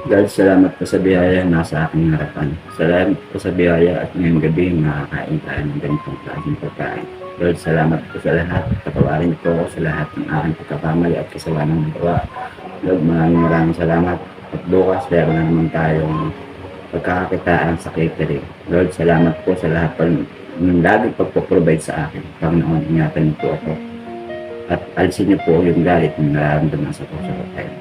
Lord, salamat po sa biyaya na nasa aking harapan. Salamat po sa biyaya at ngayong gabi makakain tayo ng ganitong klaseng pagkain. Lord, salamat po sa lahat. Patawarin po ako sa lahat ng aking pagkakamali at kasalanan ng gawa. Lord, maraming salamat. At bukas, meron na naman tayong pagkakakitaan sa catering. Lord, salamat po sa lahat ng laging pagpaprovide sa akin. Panginoon, ingatan niyo po ako. At alisin niyo po yung galit na nararamdaman sa puso ko tayo.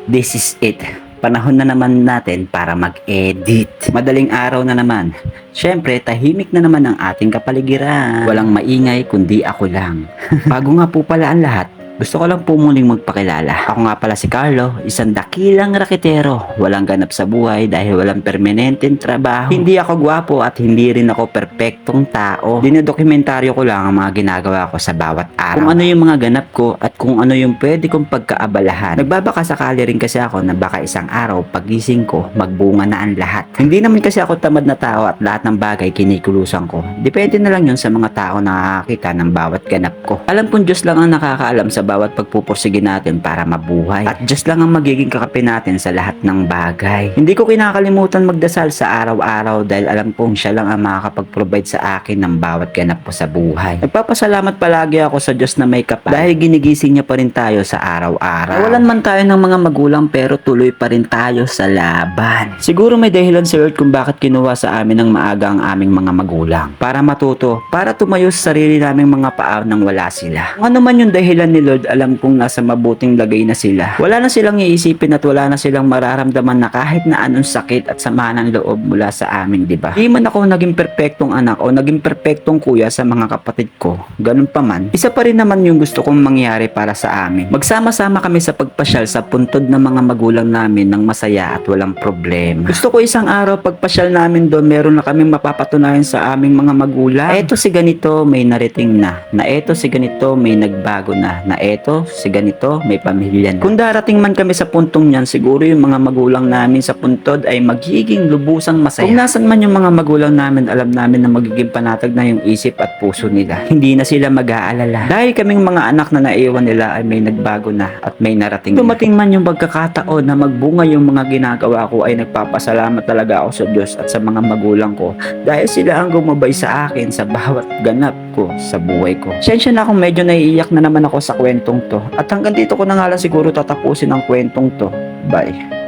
This is it. Panahon na naman natin para mag-edit. Madaling araw na naman. Siyempre, tahimik na naman ang ating kapaligiran. Walang maingay kundi ako lang. Bago nga po pala ang lahat, gusto ko lang po muling magpakilala. Ako nga pala si Carlo, isang dakilang raketero. Walang ganap sa buhay dahil walang permanenteng trabaho. Hindi ako gwapo at hindi rin ako perpektong tao. Dinodokumentaryo ko lang ang mga ginagawa ko sa bawat araw. Kung ano yung mga ganap ko at kung ano yung pwede kong pagkaabalahan. Nagbabaka sakali rin kasi ako na baka isang araw pagising ko magbunga na ang lahat. Hindi naman kasi ako tamad na tao at lahat ng bagay kinikulusan ko. Depende na lang yun sa mga tao na nakakita ng bawat ganap ko. Alam kong Diyos lang ang nakakaalam sa bawat pagpupursige natin para mabuhay. At Diyos lang ang magiging kakape natin sa lahat ng bagay. Hindi ko kinakalimutan magdasal sa araw-araw dahil alam kong siya lang ang makakapag-provide sa akin ng bawat ganap ko sa buhay. Nagpapasalamat palagi ako sa Diyos na may kapal dahil ginigising niya pa rin tayo sa araw-araw. Nawalan man tayo ng mga magulang pero tuloy pa rin tayo sa laban. Siguro may dahilan si Lord kung bakit kinuha sa amin ng maaga ang aming mga magulang. Para matuto, para tumayo sa sarili naming mga paa nang wala sila. Kung ano man yung dahilan ni Lord, alam kong nasa mabuting lagay na sila. Wala na silang iisipin at wala na silang mararamdaman na kahit na anong sakit at sama ng loob mula sa amin, di ba? Di man ako naging perpektong anak o naging perpektong kuya sa mga kapatid ko. Ganun pa man, isa pa rin naman yung gusto kong mangyari para sa amin. Magsama-sama kami sa pagpasyal sa puntod ng mga magulang namin ng masaya at walang problema. Gusto ko isang araw pagpasyal namin doon, meron na kaming mapapatunayan sa aming mga magulang. Eto si ganito may narating na eto si ganito may nagbago na eto si ganito may pamilya na. Kung darating man kami sa puntong yan, siguro yung mga magulang namin sa puntod ay magiging lubusang masaya. Kung nasan man yung mga magulang namin, alam namin na magiging panatag na yung isip at puso nila. Hindi na sila mag-aalala. Dahil kaming mga anak na naiwan nila ay may nagbago na at may narating na. Dumating man yung pagkakataon na magbunga yung mga ginagawa ko, ay nagpapasalamat talaga ako sa Diyos at sa mga magulang ko dahil sila ang gumabay sa akin sa bawat ganap ko sa buhay ko. Sensya na kung medyo naiiyak na naman ako sa kwentong to. At hanggang dito ko na nga lang siguro tatapusin ang kwentong to. Bye.